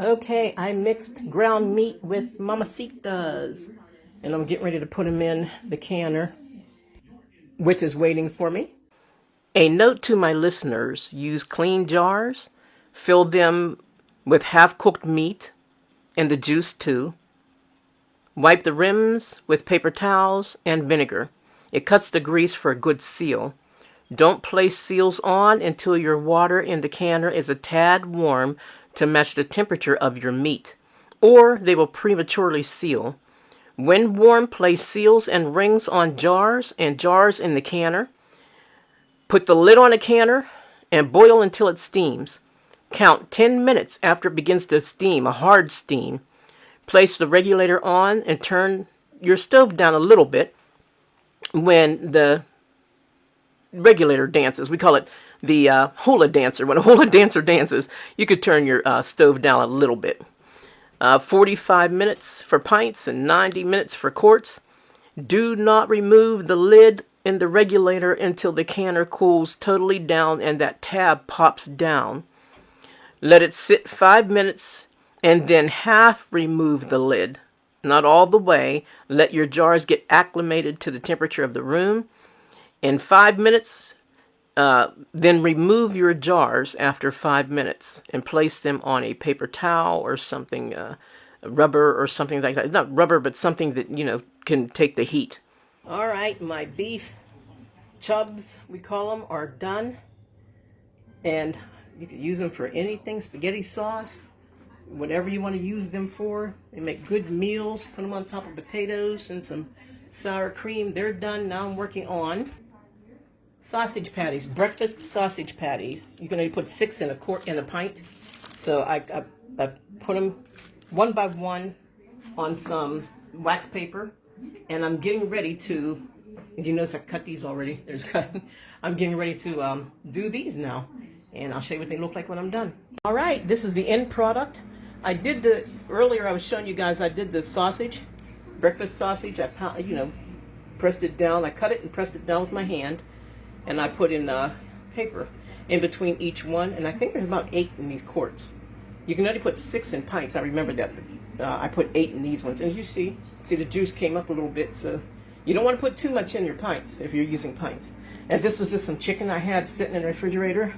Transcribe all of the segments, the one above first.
Okay, I mixed ground meat with mamacitas, and I'm getting ready to put them in the canner, which is waiting for me. A note to my listeners: use clean jars, fill them with half-cooked meat and the juice too. Wipe the rims with paper towels and vinegar. It cuts the grease for a good seal. Don't place seals on until your water in the canner is a tad warm to match the temperature of your meat, or they will prematurely seal. When warm, place seals and rings on jars and jars in the canner. Put the lid on a canner and boil until it steams. Count 10 minutes after it begins to steam, a hard steam. Place the regulator on and turn your stove down a little bit when the regulator dances. We call it the hula dancer. When a hula dancer dances, you could turn your stove down a little bit. 45 minutes for pints and 90 minutes for quarts. Do not remove the lid in the regulator until the canner cools totally down and that tab pops down. Let it sit 5 minutes and then half remove the lid. Not all the way. Let your jars get acclimated to the temperature of the room. In 5 minutes, then remove your jars after 5 minutes and place them on a paper towel or something, rubber or something like that. Not rubber, but something that, can take the heat. All right, my beef chubs, we call them, are done. And you can use them for anything, spaghetti sauce, whatever you want to use them for. They make good meals. Put them on top of potatoes and some sour cream. They're done. Now I'm working on sausage patties, breakfast sausage patties. You can only put 6 in a pint. So I put them one by one on some wax paper, and I'm getting ready to. Did you notice I cut these already? I'm getting ready to do these now, and I'll show you what they look like when I'm done. All right, this is the end product. Earlier I was showing you guys I did the sausage, breakfast sausage. I pressed it down. I cut it and pressed it down with my hand. And I put in paper in between each one, and I think there's about 8 in these quarts. You can only put 6 in pints. I remember that. I put 8 in these ones, and as you see the juice came up a little bit. So you don't want to put too much in your pints if you're using pints. And this was just some chicken I had sitting in the refrigerator,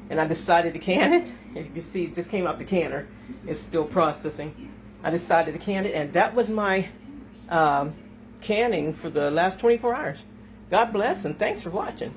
and I decided to can it. If you can see, it just came out the canner. It's still processing. I decided to can it, and that was my canning for the last 24 hours. God bless, and thanks for watching.